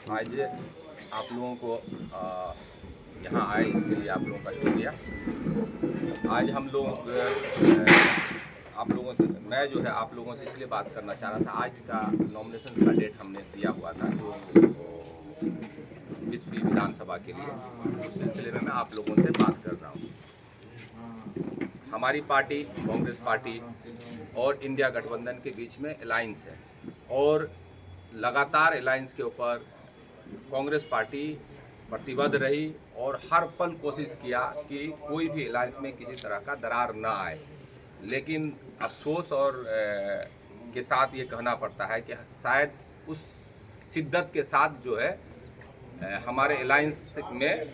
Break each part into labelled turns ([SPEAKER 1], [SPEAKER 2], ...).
[SPEAKER 1] आज आप लोगों को यहाँ आए इसके लिए आप लोगों का शुक्रिया। आज हम लोग आप लोगों से मैं जो है आप लोगों से इसलिए बात करना चाह रहा था। आज का नॉमिनेशन का डेट हमने दिया हुआ था जो 20वीं विधानसभा के लिए, उस सिलसिले में मैं आप लोगों से बात कर रहा हूँ। हमारी पार्टी कांग्रेस पार्टी और इंडिया गठबंधन के बीच में अलायंस है और लगातार अलायंस के ऊपर कांग्रेस पार्टी प्रतिबद्ध रही और हर पल कोशिश किया कि कोई भी अलायंस में किसी तरह का दरार ना आए। लेकिन अफसोस और के साथ ये कहना पड़ता है कि शायद उस शिद्दत के साथ जो है हमारे अलायंस में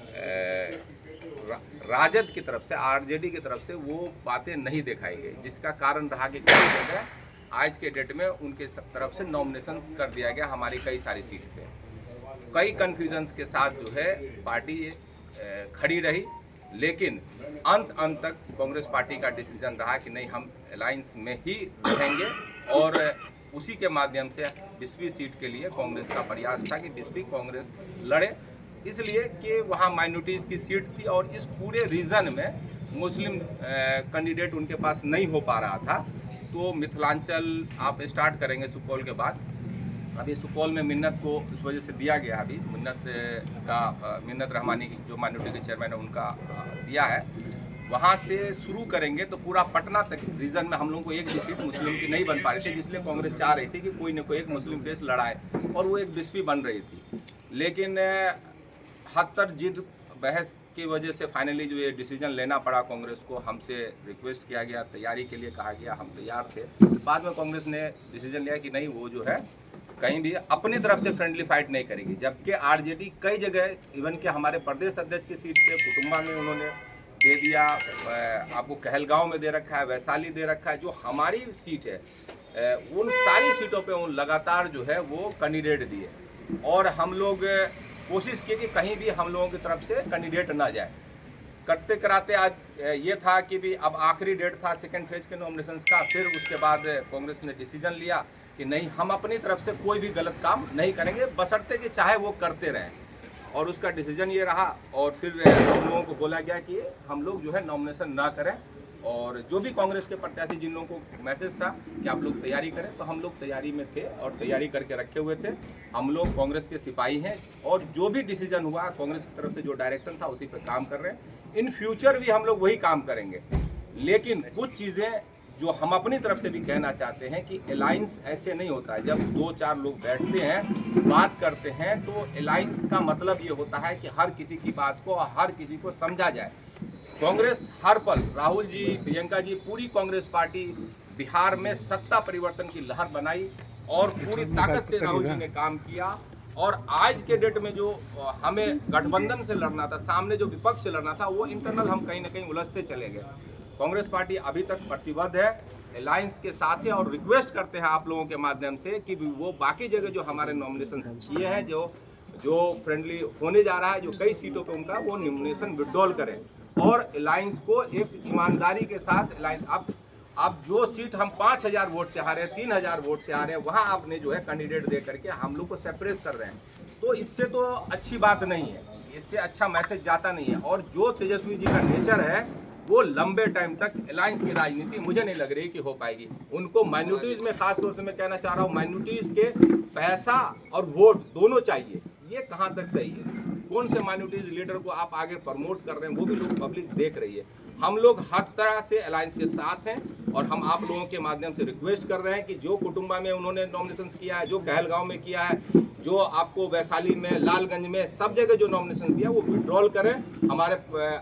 [SPEAKER 1] राजद की तरफ से, आरजेडी की तरफ से वो बातें नहीं दिखाई गई, जिसका कारण रहा कि कई जगह आज के डेट में उनके सब तरफ से नॉमिनेशन कर दिया गया हमारी कई सारी सीट पे। कई कन्फ्यूजन्स के साथ जो है पार्टी खड़ी रही, लेकिन अंत तक कांग्रेस पार्टी का डिसीजन रहा कि नहीं, हम अलायंस में ही रहेंगे और उसी के माध्यम से 20वीं सीट के लिए कांग्रेस का प्रयास था कि 20वीं कांग्रेस लड़े, इसलिए कि वहाँ माइनॉरिटीज़ की सीट थी और इस पूरे रीजन में मुस्लिम कैंडिडेट उनके पास नहीं हो पा रहा था। तो मिथिलांचल आप स्टार्ट करेंगे सुपौल के बाद। अभी सुपौल में मिन्नत को इस वजह से दिया गया, अभी मिन्नत रहमानी जो माइनॉरिटी के चेयरमैन है उनका दिया है, वहाँ से शुरू करेंगे तो पूरा पटना तक रीजन में हम लोगों को एक भी सीट मुस्लिम की नहीं बन पा रही थी, जिसलिए कांग्रेस चाह रही थी कि कोई न कोई एक मुस्लिम फेस लड़ाए और वो एक 20वीं बन रही थी। लेकिन हद तक जिद बहस की वजह से फाइनली जो ये डिसीजन लेना पड़ा कांग्रेस को, हमसे रिक्वेस्ट किया गया, तैयारी के लिए कहा गया, हम तैयार थे। बाद में कांग्रेस ने डिसीजन लिया कि नहीं, वो जो है कहीं भी अपनी तरफ से फ्रेंडली फाइट नहीं करेगी, जबकि आरजेडी कई जगह इवन के हमारे प्रदेश अध्यक्ष की सीट पे कुटुंबा में उन्होंने दे दिया, आपको कहलगांव में दे रखा है, वैशाली दे रखा है। जो हमारी सीट है उन सारी सीटों पे उन लगातार जो है वो कैंडिडेट दिए और हम लोग कोशिश की कि कहीं भी हम लोगों की तरफ से कैंडिडेट ना जाए। करते कराते आज ये था कि भी अब आखिरी डेट था सेकेंड फेज के नॉमिनेशंस का। फिर उसके बाद कांग्रेस ने डिसीजन लिया कि नहीं, हम अपनी तरफ से कोई भी गलत काम नहीं करेंगे, बशर्ते कि चाहे वो करते रहें, और उसका डिसीजन ये रहा। और फिर हम लोगों को बोला गया कि हम लोग जो है नॉमिनेशन ना करें, और जो भी कांग्रेस के प्रत्याशी जिन लोगों को मैसेज था कि आप लोग तैयारी करें, तो हम लोग तैयारी में थे और तैयारी करके रखे हुए थे। हम लोग कांग्रेस के सिपाही हैं और जो भी डिसीजन हुआ कांग्रेस की तरफ से जो डायरेक्शन था उसी पे काम कर रहे हैं। इन फ्यूचर भी हम लोग वही काम करेंगे। लेकिन कुछ चीज़ें जो हम अपनी तरफ से भी कहना चाहते हैं कि अलायंस ऐसे नहीं होता है। जब 2-4 लोग बैठते हैं, बात करते हैं, तो अलायंस का मतलब ये होता है कि हर किसी की बात को, हर किसी को समझा जाए। कांग्रेस हर पल, राहुल जी, प्रियंका जी, पूरी कांग्रेस पार्टी बिहार में सत्ता परिवर्तन की लहर बनाई और पूरी ताकत से राहुल जी ने काम किया। और आज के डेट में जो हमें गठबंधन से लड़ना था, सामने जो विपक्ष से लड़ना था, वो इंटरनल हम कहीं ना कहीं उलझते चले गए। कांग्रेस पार्टी अभी तक प्रतिबद्ध है, अलायंस के साथ है, और रिक्वेस्ट करते हैं आप लोगों के माध्यम से कि वो बाकी जगह जो हमारे नॉमिनेशन किए हैं, जो फ्रेंडली होने जा रहा है, जो कई सीटों पे उनका, वो नॉमिनेशन विड्रॉल करें और अलायंस को एक ईमानदारी के साथ अलायंस अब जो सीट हम 5000 वोट से हारे, 3000 वोट से हारे, वहाँ आपने जो है कैंडिडेट दे करके हम लोग को सेपरेट कर रहे हैं, तो इससे तो अच्छी बात नहीं है, इससे अच्छा मैसेज जाता नहीं है। और जो तेजस्वी जी का नेचर है, वो लंबे टाइम तक अलायंस की राजनीति मुझे नहीं लग रही कि हो पाएगी। उनको माइनॉरिटीज में, खास तौर से मैं कहना चाह रहा हूँ, माइनॉरिटीज के पैसा और वोट दोनों चाहिए। ये कहाँ तक सही है? कौन से माइनॉरिटीज लीडर को आप आगे प्रमोट कर रहे हैं, वो भी लोग, पब्लिक देख रही है। हम लोग हर तरह से अलायंस के साथ हैं और हम आप लोगों के माध्यम से रिक्वेस्ट कर रहे हैं कि जो कुटुंबा में उन्होंने नॉमिनेशन किया है, जो कहलगांव में किया है, जो आपको वैशाली में, लालगंज में, सब जगह जो नॉमिनेशन दिया, वो विड्रॉल करें हमारे,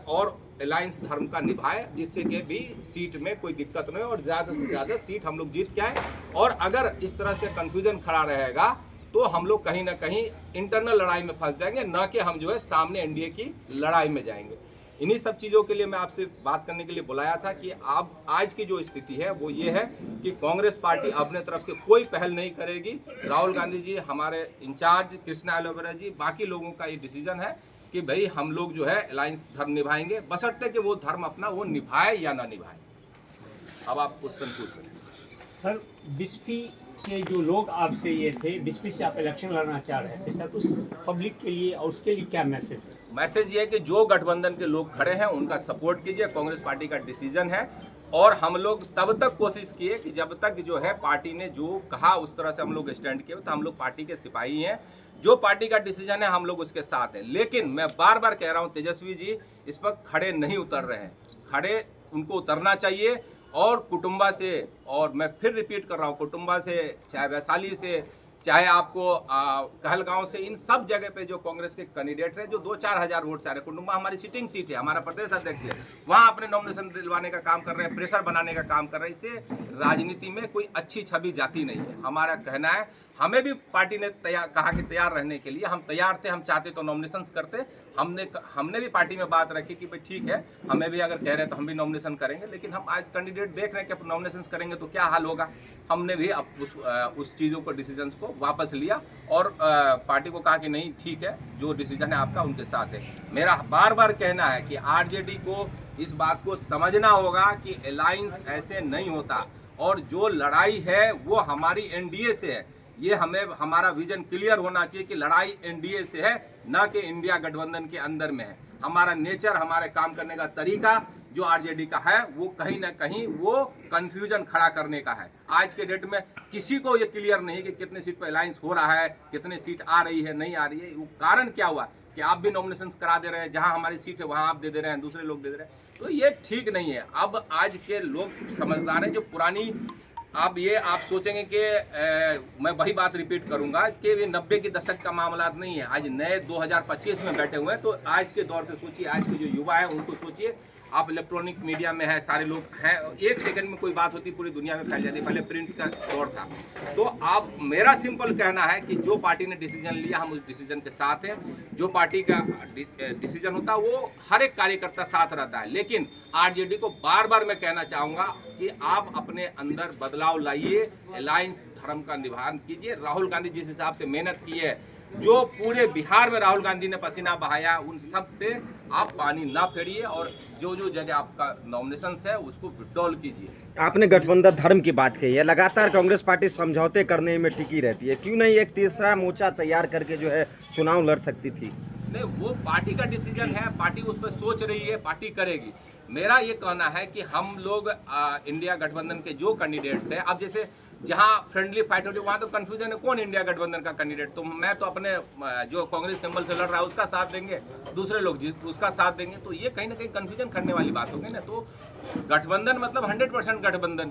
[SPEAKER 1] और अलायंस धर्म का निभाए, जिससे कि भी सीट में कोई दिक्कत नहीं हो और ज़्यादा से ज़्यादा सीट हम लोग जीत के आए। और अगर इस तरह से कन्फ्यूजन खड़ा रहेगा तो हम लोग कहीं ना कहीं इंटरनल लड़ाई में फंस जाएंगे, ना कि हम जो है सामने एनडीए की लड़ाई में जाएंगे। इन्हीं सब चीज़ों के लिए मैं आपसे बात करने के लिए बुलाया था कि आप, आज की जो स्थिति है वो ये है कि कांग्रेस पार्टी अपने तरफ से कोई पहल नहीं करेगी। राहुल गांधी जी, हमारे इंचार्ज कृष्णा एलोवेरा जी, बाकी लोगों का ये डिसीजन है कि भाई हम लोग जो है अलायंस धर्म निभाएंगे, बशर्ते कि वो धर्म अपना वो निभाए या ना निभाए। अब आप क्वेश्चन पूछ सकते हैं।
[SPEAKER 2] सर, 20वीं के जो लोग आपसे ये थे 20 से आप इलेक्शन लड़ना चाह रहे थे सर, उस पब्लिक के लिए और उसके लिए क्या मैसेज है?
[SPEAKER 1] मैसेज ये है कि जो गठबंधन के लोग खड़े हैं उनका सपोर्ट कीजिए। कांग्रेस पार्टी का डिसीजन है और हम लोग तब तक कोशिश किए कि जब तक जो है पार्टी ने जो कहा उस तरह से हम लोग स्टैंड किए। तो हम लोग पार्टी के सिपाही हैं, जो पार्टी का डिसीजन है हम लोग उसके साथ हैं। लेकिन मैं बार बार कह रहा हूं, तेजस्वी जी इस पर खड़े नहीं उतर रहे हैं। खड़े उनको उतरना चाहिए और कुटुंबा से, और मैं फिर रिपीट कर रहा हूँ, कुटुंबा से, चाहे वैशाली से, चाहे आपको कहलगांव से, इन सब जगह पे जो कांग्रेस के कैंडिडेट हैं जो 2-4 हज़ार वोट से आ रहे हैं। कुटुंबा हमारी सिटिंग सीट है, हमारा प्रदेश अध्यक्ष है, वहाँ अपने नॉमिनेशन दिलवाने का काम कर रहे हैं, प्रेशर बनाने का काम कर रहे हैं। इससे राजनीति में कोई अच्छी छवि जाती नहीं है। हमारा कहना है, हमें भी पार्टी ने कहा कि तैयार रहने के लिए, हम तैयार थे, हम चाहते तो नॉमिनेशन करते। हमने भी पार्टी में बात रखी कि भाई ठीक है, हमें भी अगर कह रहे हैं तो हम भी नॉमिनेशन करेंगे। लेकिन हम आज कैंडिडेट देख रहे हैं कि नॉमिनेशन करेंगे तो क्या हाल होगा। हमने भी उस चीज़ों को, डिसीजन को वापस लिया और पार्टी को कहा कि नहीं ठीक है, जो डिसीजन है आपका उनके साथ है। मेरा बार बार कहना है कि आरजेडी को इस बात को समझना होगा कि अलायंस ऐसे नहीं होता, और जो लड़ाई है वो हमारी एनडीए से है। ये हमारा विजन क्लियर होना चाहिए कि लड़ाई एनडीए से है, ना कि इंडिया गठबंधन के अंदर में है। हमारा नेचर, हमारे काम करने का तरीका जो आरजेडी का है वो कहीं ना कहीं वो कंफ्यूजन खड़ा करने का है। आज के डेट में किसी को ये क्लियर नहीं कि कितने सीट पर अलायंस हो रहा है, कितने सीट आ रही है, नहीं आ रही है। वो कारण क्या हुआ कि आप भी नॉमिनेशन करा दे रहे हैं, जहां हमारी सीट है वहां आप दे रहे हैं, दूसरे लोग दे रहे हैं। तो ये ठीक नहीं है। अब आज के लोग समझदार हैं। जो पुरानी, अब ये आप सोचेंगे कि मैं वही बात रिपीट करूंगा कि ये 90 के दशक का मामला नहीं है। आज नए 2025 में बैठे हुए हैं। तो आज के दौर से सोचिए, आज के जो युवा हैं उनको सोचिए। आप इलेक्ट्रॉनिक मीडिया में है, सारे लोग हैं, एक सेकंड में कोई बात होती पूरी दुनिया में फैल जाती। पहले प्रिंट का दौर था। तो आप, मेरा सिंपल कहना है कि जो पार्टी ने डिसीजन लिया हम उस डिसीजन के साथ हैं। जो पार्टी का डिसीजन होता है वो हर एक कार्यकर्ता साथ रहता है। लेकिन आरजेडी को बार बार मैं कहना चाहूंगा कि आप अपने अंदर बदलाव लाइए, अलायंस धर्म का निभान कीजिए। राहुल गांधी जिस हिसाब से मेहनत की है, जो पूरे बिहार में राहुल गांधी ने पसीना बहाया, उन सब पे आप पानी ना फेरिए और जो जो जगह आपका नॉमिनेशन है उसको विड्रॉल कीजिए।
[SPEAKER 3] आपने गठबंधन धर्म की बात कही है। लगातार कांग्रेस पार्टी समझौते करने में टिकी रहती है, क्यों नहीं एक तीसरा मोर्चा तैयार करके जो है चुनाव लड़ सकती थी?
[SPEAKER 1] नहीं, वो पार्टी का डिसीजन है, पार्टी उस पर सोच रही है, पार्टी करेगी। मेरा ये कहना है कि हम लोग इंडिया गठबंधन के जो कैंडिडेट्स हैं, अब जैसे जहां फ्रेंडली फाइट होती है वहां तो कंफ्यूजन है कौन इंडिया गठबंधन का कैंडिडेट। तो मैं तो अपने जो कांग्रेस सिंबल से लड़ रहा है उसका साथ देंगे, दूसरे लोग उसका साथ देंगे। तो ये कहीं ना कहीं कंफ्यूजन करने वाली बात होगी ना। तो गठबंधन मतलब 100% गठबंधन।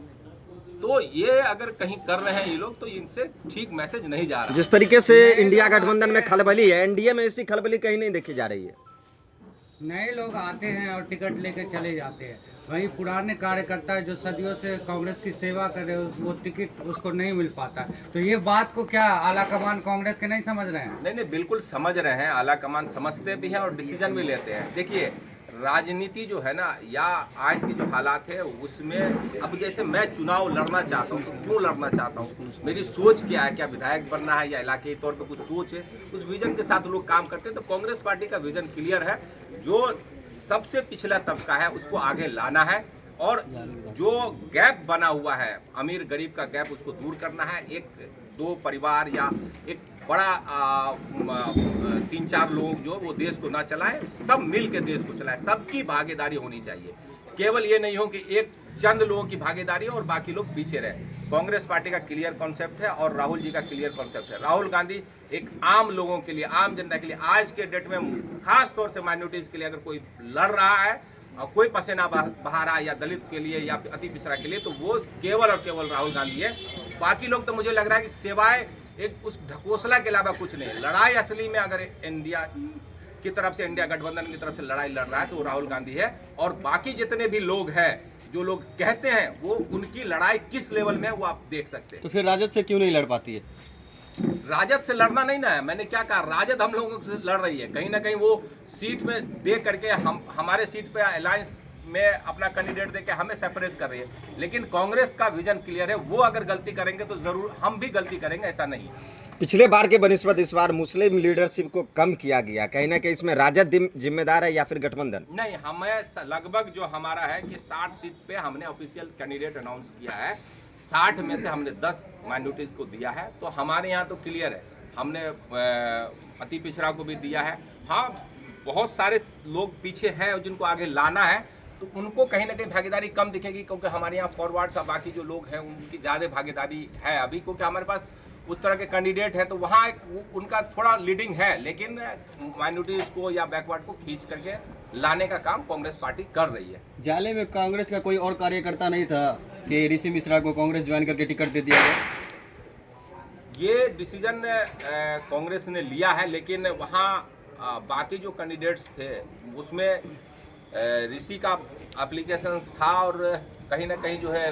[SPEAKER 1] तो ये अगर कहीं कर रहे हैं ये लोग, तो इनसे ठीक मैसेज नहीं जा रहा।
[SPEAKER 3] जिस तरीके से इंडिया गठबंधन में खलबली है, एनडीए में ऐसी खलबली कहीं नहीं देखी जा रही है।
[SPEAKER 4] नए लोग आते हैं और टिकट लेके चले जाते हैं। वहीं पुराने कार्यकर्ता जो सदियों से कांग्रेस की सेवा कर रहे हैं, वो टिकट उसको नहीं मिल पाता। तो ये बात को क्या आला कमान कांग्रेस के नहीं समझ रहे हैं?
[SPEAKER 1] नहीं, बिल्कुल समझ रहे हैं। आला कमान समझते भी हैं और डिसीजन भी लेते हैं। देखिए, राजनीति जो है ना, या आज की जो हालात है उसमें, अब जैसे मैं चुनाव लड़ना चाहता हूँ तो क्यों लड़ना चाहता हूँ, मेरी सोच क्या है, क्या विधायक बनना है या इलाके तौर पे कुछ सोच है, उस विजन के साथ लोग काम करते हैं। तो कांग्रेस पार्टी का विजन क्लियर है। जो सबसे पिछला तबका है उसको आगे लाना है और जो गैप बना हुआ है, अमीर गरीब का गैप, उसको दूर करना है। एक दो परिवार या एक बड़ा 3-4 लोग जो वो देश को ना चलाएं, सब मिल के देश को चलाएं। सबकी भागीदारी होनी चाहिए। केवल ये नहीं हो कि एक चंद लोगों की भागीदारी हो और बाकी लोग पीछे रहे। कांग्रेस पार्टी का क्लियर कॉन्सेप्ट है और राहुल जी का क्लियर कॉन्सेप्ट है। राहुल गांधी एक आम लोगों के लिए, आम जनता के लिए, आज के डेट में खास तौर से माइनॉरिटीज के लिए अगर कोई लड़ रहा है और कोई पसीना बहा रहा है, या दलित के लिए या अति पिछड़ा के लिए, तो वो केवल और केवल राहुल गांधी है। बाकी लोग तो मुझे लग रहा है कि सिवाय एक उस ढकोसला के अलावा कुछ नहीं। लड़ाई असली में अगर इंडिया की तरफ से, इंडिया गठबंधन की तरफ से लड़ाई लड़ रहा है तो राहुल गांधी है। और बाकी जितने भी लोग हैं, जो लोग कहते हैं, वो उनकी लड़ाई किस लेवल में है वो आप देख सकते हैं।
[SPEAKER 3] तो फिर राजद से क्यों नहीं लड़ पाती है?
[SPEAKER 1] राजद से लड़ना नहीं ना है। मैंने क्या कहा, राजद हम लोगों से लड़ रही है। कहीं ना कहीं वो सीट में दे करके हमारे सीट पे अलायंस में अपना कैंडिडेट देके हमें सेपरेट कर रही है। लेकिन कांग्रेस का विजन क्लियर है। वो अगर गलती करेंगे तो जरूर हम भी गलती करेंगे, ऐसा नहीं।
[SPEAKER 3] पिछले बार के बनिस्बत इस बार मुस्लिम लीडरशिप को कम किया गया, कहीं ना कहीं इसमें राजद जिम्मेदार है या फिर गठबंधन?
[SPEAKER 1] नहीं, हमें लगभग जो हमारा है कि 60 सीट पे हमने ऑफिशियल कैंडिडेट अनाउंस किया है। 60 में से हमने 10 माइनॉरिटीज़ को दिया है। तो हमारे यहाँ तो क्लियर है, हमने अति पिछड़ा को भी दिया है। हाँ, बहुत सारे लोग पीछे हैं जिनको आगे लाना है, तो उनको कहीं ना कहीं भागीदारी कम दिखेगी, क्योंकि हमारे यहाँ फॉरवर्ड सा बाकी जो लोग हैं उनकी ज़्यादा भागीदारी है अभी, क्योंकि हमारे पास उस तरह के कैंडिडेट हैं। तो वहाँ उनका थोड़ा लीडिंग है, लेकिन माइनॉरिटीज़ को या बैकवर्ड को खींच करके लाने का काम कांग्रेस पार्टी कर रही है।
[SPEAKER 5] जाले में कांग्रेस का कोई और कार्यकर्ता नहीं था कि ऋषि मिश्रा को कांग्रेस ज्वाइन करके टिकट दे दिया गया?
[SPEAKER 1] ये डिसीजन कांग्रेस ने लिया है, लेकिन वहाँ बाकी जो कैंडिडेट्स थे उसमें ऋषि का एप्लीकेशन था, और कहीं ना कहीं जो है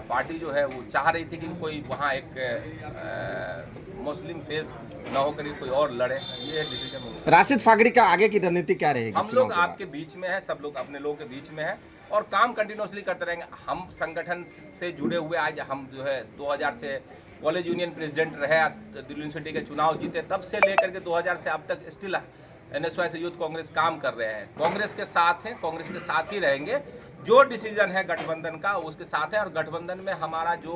[SPEAKER 1] पार्टी जो है वो चाह रही थी कि कोई वहाँ एक मुस्लिम फेस ना हो करीब कोई और लड़े। ये डिसीजन
[SPEAKER 3] राशिद फागरी का आगे की रणनीति क्या रहेगी?
[SPEAKER 1] हम लोग आपके बीच में है, सब लोग अपने लोगों के बीच में है और काम कंटिन्यूसली करते रहेंगे। हम संगठन से जुड़े हुए, आज हम जो है 2000 से कॉलेज यूनियन प्रेसिडेंट रहे, दिल्ली यूनिवर्सिटी के चुनाव जीते, तब से लेकर के 2000 से अब तक स्टिल NSY से यूथ कांग्रेस काम कर रहे हैं। कांग्रेस के साथ हैं, कांग्रेस के साथ ही रहेंगे। जो डिसीजन है गठबंधन का उसके साथ है, और गठबंधन में हमारा जो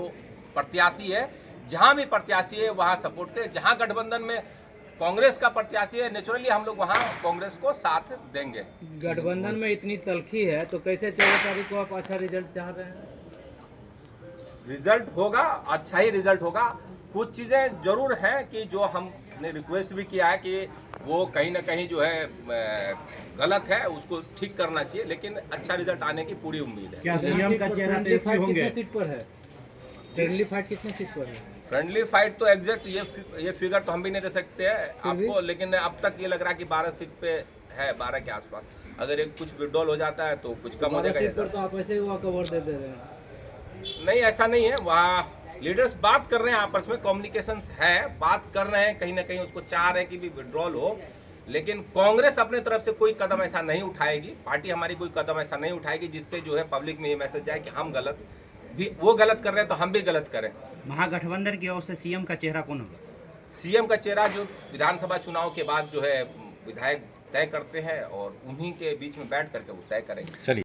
[SPEAKER 1] प्रत्याशी है, जहां भी प्रत्याशी है वहां सपोर्ट करें। जहां गठबंधन में कांग्रेस का प्रत्याशी है, नेचुरली हम लोग वहां कांग्रेस को साथ देंगे।
[SPEAKER 6] गठबंधन में इतनी तलखी है तो कैसे 14 तारीख को आप अच्छा रिजल्ट चाह रहे हैं?
[SPEAKER 1] रिजल्ट होगा, अच्छा ही रिजल्ट होगा। कुछ चीज़ें जरूर हैं कि जो हमने रिक्वेस्ट भी किया है कि वो कहीं ना कहीं जो है गलत है, उसको ठीक करना चाहिए, लेकिन अच्छा रिजल्ट आने की पूरी उम्मीद है।
[SPEAKER 6] क्या सीएम का चेहरा तेजस्वी होंगे? कितने सीट पर है? फ्रेंडली फाइट कितने सीट पर है?
[SPEAKER 1] फ्रेंडली फाइट तो एग्जैक्ट ये फिगर तो हम भी नहीं दे सकते हैं आपको, लेकिन अब तक ये लग रहा है कि 12 सीट पे है, 12 के आसपास। अगर एक कुछ विड्रॉल हो जाता है तो कुछ कम हो जाएगा।
[SPEAKER 6] सीट पर तो आप ऐसे ही वहाँ कवर दे रहे हैं।
[SPEAKER 1] नहीं, ऐसा नहीं है। वहाँ लीडर्स बात कर रहे हैं, आपस में कम्युनिकेशंस है, बात कर रहे हैं, कहीं ना कहीं उसको चाह रहे हैं कि भी विड्रॉल हो, लेकिन कांग्रेस अपने तरफ से कोई कदम ऐसा नहीं उठाएगी, पार्टी हमारी कोई कदम ऐसा नहीं उठाएगी जिससे जो है पब्लिक में ये मैसेज जाए कि हम गलत भी, वो गलत कर रहे हैं तो हम भी गलत करें।
[SPEAKER 7] महागठबंधन की ओर से सीएम का चेहरा कौन होगा?
[SPEAKER 1] सीएम का चेहरा जो विधानसभा चुनाव के बाद जो है विधायक तय करते हैं, और उन्हीं के बीच में बैठ करके वो तय करेंगे।
[SPEAKER 3] चलिए।